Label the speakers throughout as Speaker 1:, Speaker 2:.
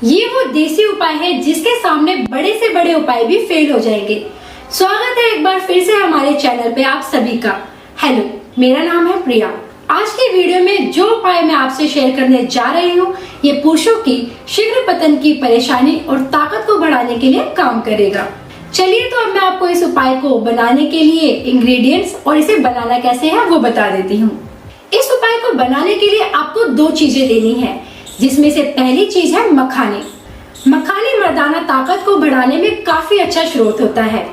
Speaker 1: ये वो देसी उपाय है जिसके सामने बड़े से बड़े उपाय भी फेल हो जाएंगे। स्वागत है एक बार फिर से हमारे चैनल पे आप सभी का। हेलो, मेरा नाम है प्रिया। आज की वीडियो में जो उपाय मैं आपसे शेयर करने जा रही हूँ, ये पुरुषों की शीघ्र पतन की परेशानी और ताकत को बढ़ाने के लिए काम करेगा। चलिए तो अब मैं आपको इस उपाय को बनाने के लिए इंग्रेडिएंट्स और इसे बनाना कैसे है वो बता देती हूँ। इस उपाय को बनाने के लिए आपको दो चीजें लेनी है, जिसमें से पहली चीज है मखाने। मखाने मर्दाना ताकत को बढ़ाने में काफी अच्छा स्रोत होता है।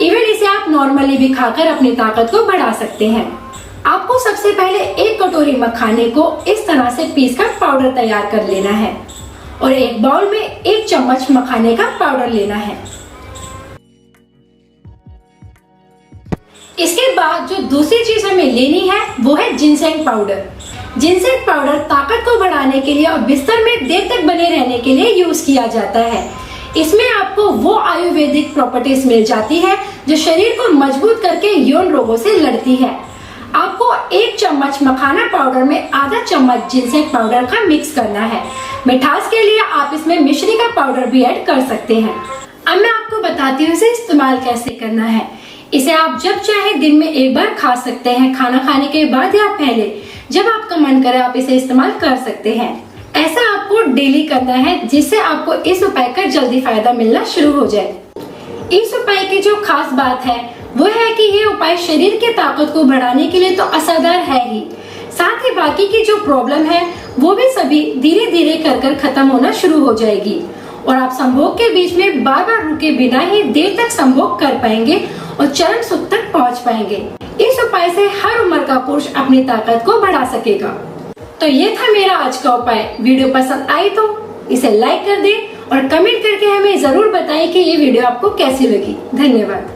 Speaker 1: इवन इसे आप नॉर्मली भी खाकर अपनी ताकत को बढ़ा सकते हैं। आपको सबसे पहले एक कटोरी मखाने को इस तरह से पीसकर पाउडर तैयार कर लेना है और एक बाउल में 1 चम्मच मखाने का पाउडर लेना है। इसके बाद जो दूसरी चीज हमें लेनी है वो है जिनसेंग पाउडर। जिनसेंग पाउडर ताकत को बढ़ाने के लिए और बिस्तर में देर तक बने रहने के लिए यूज किया जाता है। इसमें आपको वो आयुर्वेदिक प्रॉपर्टीज मिल जाती है जो शरीर को मजबूत करके यौन रोगों से लड़ती है। आपको 1 चम्मच मखाना पाउडर में आधा चम्मच जिनसेंग पाउडर का मिक्स करना है। मिठास के लिए आप इसमें मिश्री का पाउडर भी ऐड कर सकते हैं। अब मैं आपको बताती हूँ इसे इस्तेमाल कैसे करना है। इसे आप जब चाहे दिन में एक बार खा सकते हैं, खाना खाने के बाद या पहले, जब आपका मन करे आप इसे इस्तेमाल कर सकते हैं। ऐसा आपको डेली करना है जिससे आपको इस उपाय का जल्दी फायदा मिलना शुरू हो जाए। इस उपाय की जो खास बात है वो है कि ये उपाय शरीर की ताकत को बढ़ाने के लिए तो असरदार है ही, साथ ही बाकी की जो प्रॉब्लम है वो भी सभी धीरे धीरे कर खत्म होना शुरू हो जाएगी और आप संभोग के बीच में बार बार रुके बिना ही देर तक संभोग कर पाएंगे और चरम सुख तक पहुंच पाएंगे। इस उपाय से हर उम्र का पुरुष अपनी ताकत को बढ़ा सकेगा। तो ये था मेरा आज का उपाय। वीडियो पसंद आई तो इसे लाइक कर दें और कमेंट करके हमें जरूर बताएं कि ये वीडियो आपको कैसी लगी। धन्यवाद।